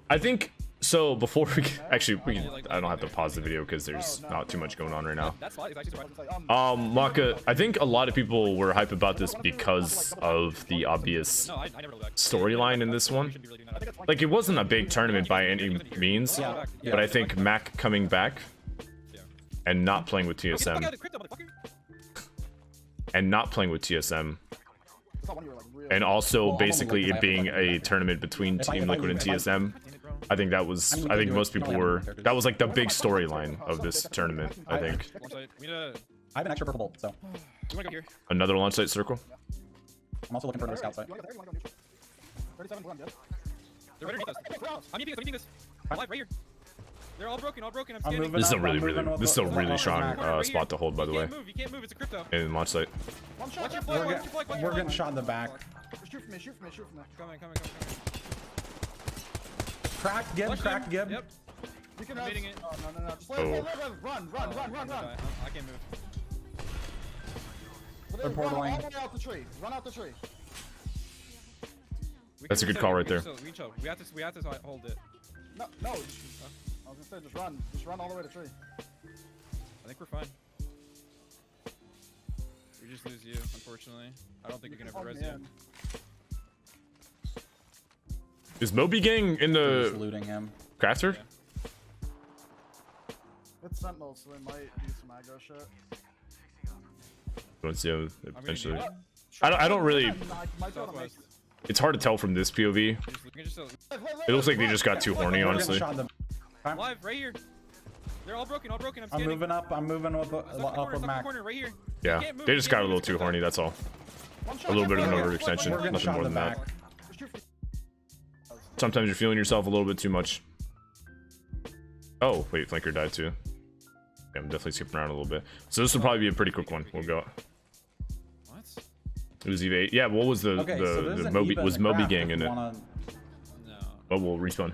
I think so. Before we actually, I don't have to pause the video because there's not too much going on right now. Maka, I think a lot of people were hype about this because of the obvious storyline in this one. Like, it wasn't a big tournament by any means, but I think Mac coming back and not playing with TSM and also basically it being a tournament between Team Liquid and TSM. I think that was, I think most people were, that was like the big storyline of this tournament, I think. I have an extra purple bolt, so. Another launch site circle? I'm also looking for another scout site. They're right underneath us. I'm eating this. I'm live right here. They're all broken, I'm scanning. This is a really strong spot to hold, by the way. You can't move, it's a crypto. In launch site. We're getting shot in the back. Shoot for me. Coming. Crack Gib. Yep. You can I'm beating it. Oh, no. Just run. I can't move. They're portaling. All the way out the tree. Run out the tree. That's a good call right there. We have to hold it. No. I was gonna say just run. Just run all the way to tree. I think we're fine. We just lose you, unfortunately. I don't think we can ever res you. Is Moby Gang in the looting him. crafter? Yeah. It's Sentinel, so they might do some aggro shit. Let's see eventually. I don't really. It's hard to tell from this POV. It looks like they just got too horny, honestly. Live right here. They're all broken. I'm moving up. I'm moving up with Mac. Right here. Yeah, they just got a little too horny. That's all. A little bit of an overextension. Nothing more than that. Sometimes you're feeling yourself a little bit too much. Oh, wait, flanker died too. Yeah, I'm definitely skipping around a little bit. So this will probably be a pretty quick one. We'll go. What? It was EVA. Yeah, what was the Moby? Was Moby Gang in it? No. Oh, we'll respawn.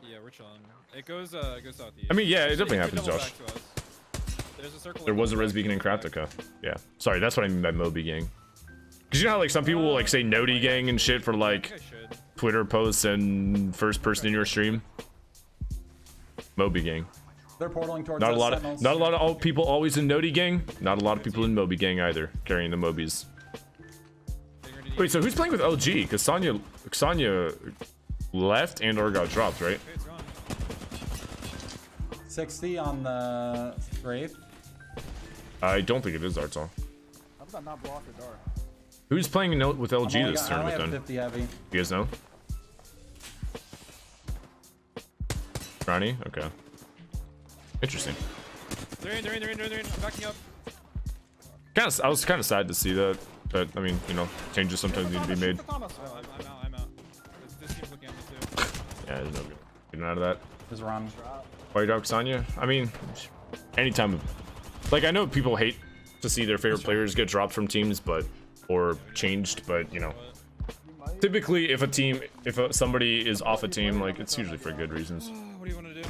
Yeah, we're chilling. It goes south. I mean, yeah, it definitely happens, Josh. There's a circle. There was a res beacon in Craftica. Yeah, sorry, that's what I mean by Moby Gang. Cause you know how like some people will like say Noti Gang and shit for like Twitter posts and first person in your stream. Moby Gang. They're portaling towards not a lot of people always in Noti Gang. Not a lot of people in Moby Gang either, carrying the Mobies. Wait, so who's playing with LG? Cause Sonya left and or got dropped, right? 60 on the Wraith. I don't think it is Artsal. How does that not block the door? Who's playing with LG this tournament then? 50 heavy. You guys know? Ronnie? Okay. Interesting. They're in. I'm backing up. I was kind of sad to see that. But I mean, you know, changes sometimes need to be made. I'm out. This team's looking at me too. Yeah, there's no good getting out of that. Just run. Why you drop Sonya? I mean, anytime. Like, I know people hate to see their favorite players get dropped from teams, or changed, but you know, typically if somebody is off a team, like it's usually for good reasons. What do you want to do?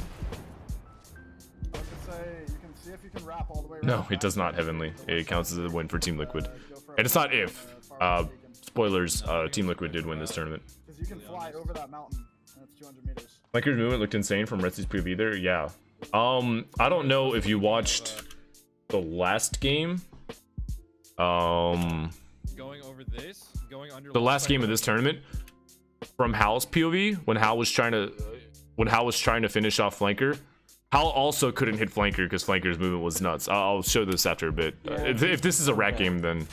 I was gonna say you can see if you can wrap all the way around. No, it does not, Heavenly. It counts as a win for Team Liquid, and it's not if. Spoilers: Team Liquid did win this tournament. Because you can fly over that mountain, and it's 200 meters. Flanker's movement looked insane from Retsy's POV there. Yeah. I don't know if you watched the last game. Going over this, going under the last game of this tournament from Hal's POV when Hal was trying to finish off flanker. Hal also couldn't hit flanker because flanker's movement was nuts. I'll show this after a bit. If this is a rat game, then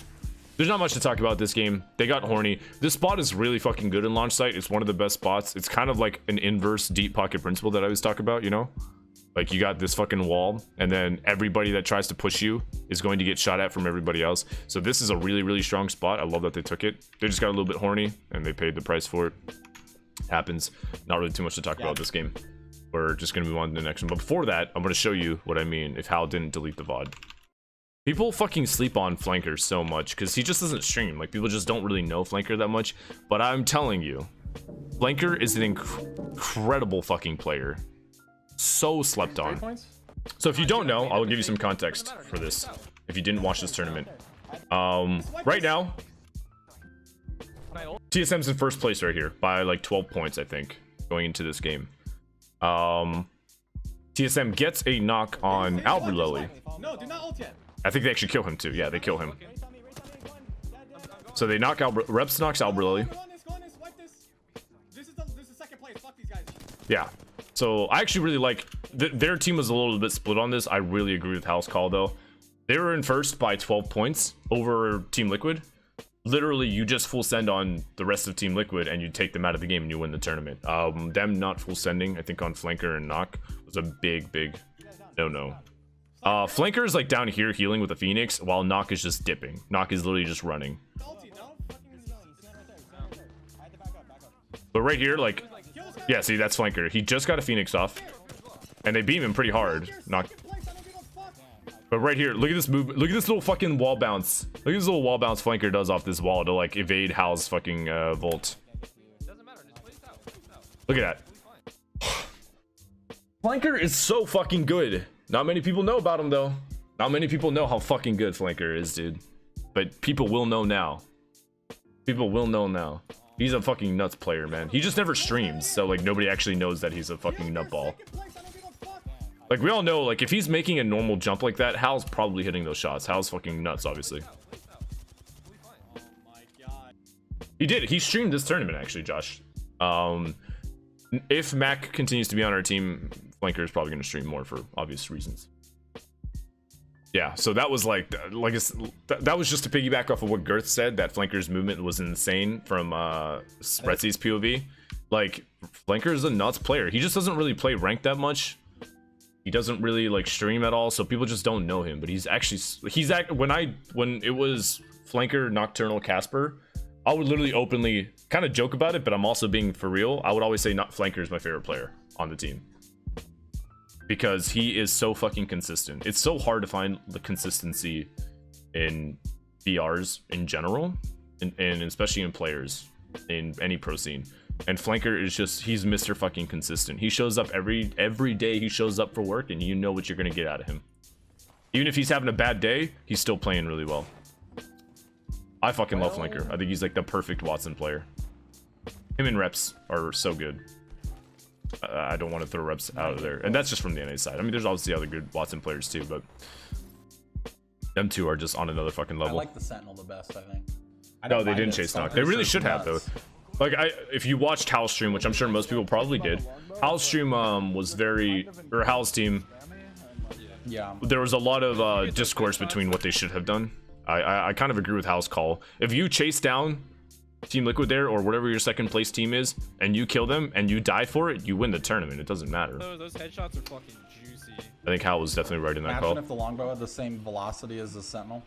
there's not much to talk about this game. They got horny. This spot is really fucking good in launch site. It's one of the best spots. It's kind of like an inverse deep pocket principle that I always talk about, you know? Like, you got this fucking wall, and then everybody that tries to push you is going to get shot at from everybody else. So this is a really strong spot. I love that they took it. They just got a little bit horny, and they paid the price for it. Happens. Not really too much to talk about this game. We're just going to move on to the next one. But before that, I'm going to show you what I mean if Hal didn't delete the VOD. People fucking sleep on Flanker so much, because he just doesn't stream. Like, people just don't really know Flanker that much. But I'm telling you, Flanker is an incredible fucking player. So slept on. So if you don't know, I'll give you some context for this if you didn't watch this tournament. Right now TSM's in first place right here by like 12 points, I think, going into this game. TSM gets a knock on Albralelie. No, do not ult yet. I think they actually kill him too. Yeah, they kill him. So they knock Reps knocks Albralelie. Go on this, wipe this. This is second place. Fuck these guys. Yeah. So I actually really like their team was a little bit split on this. I really agree with Hal's call though. They were in first by 12 points over Team Liquid. Literally, you just full send on the rest of Team Liquid and you take them out of the game and you win the tournament. Them not full sending, I think on Flanker and Knock was a big no. Flanker is like down here healing with the Phoenix while Knock is just dipping. Knock is literally just running. But right here, like, yeah, see, that's Flanker. He just got a Phoenix off and they beam him pretty hard. Knock. But right here, look at this move. Look at this little fucking wall bounce. Look at this little wall bounce Flanker does off this wall to like evade Hal's fucking Volt. Look at that. Flanker is so fucking good. Not many people know about him though. Not many people know how fucking good Flanker is, dude. But people will know now. People will know now. He's a fucking nuts player, man. He just never streams, so like nobody actually knows that he's a fucking nutball. Like, we all know, like, if he's making a normal jump like that, Hal's probably hitting those shots. Hal's fucking nuts, obviously. He did. He streamed this tournament, actually, Josh. If Mac continues to be on our team, Flanker is probably going to stream more for obvious reasons. Yeah, so that was like that was just to piggyback off of what Girth said, that Flanker's movement was insane from Retsy's POV. Like, Flanker is a nuts player. He just doesn't really play ranked that much. He doesn't really like stream at all, so people just don't know him. But he's actually when it was Flanker, Nocturnal, Casper, I would literally openly kind of joke about it, but I'm also being for real. I would always say Flanker is my favorite player on the team because he is so fucking consistent. It's so hard to find the consistency in BRs in general, and especially in players in any pro scene. And Flanker is just, he's Mr. fucking consistent. He shows up every day. He shows up for work and you know what you're gonna get out of him. Even if he's having a bad day, he's still playing really well. I fucking love Flanker. I think he's like the perfect Watson player. Him and Reps are so good. I don't want to throw Reps out of there. And that's just from the NA side. I mean, there's obviously other good Watson players too, but them two are just on another fucking level. I like the Sentinel the best, I think. No, they didn't chase knock. They really should have though. Like, if you watched Hal's stream, which I'm sure most people probably did, Hal's stream was Hal's team. Yeah. There was a lot of discourse between what they should have done. I kind of agree with Hal's call. If you chase down Team Liquid there, or whatever your second place team is, and you kill them and you die for it, you win the tournament. It doesn't matter. Those headshots are fucking juicy. I think Hal was definitely right in that Imagine call. if the longbow had the same velocity as the Sentinel.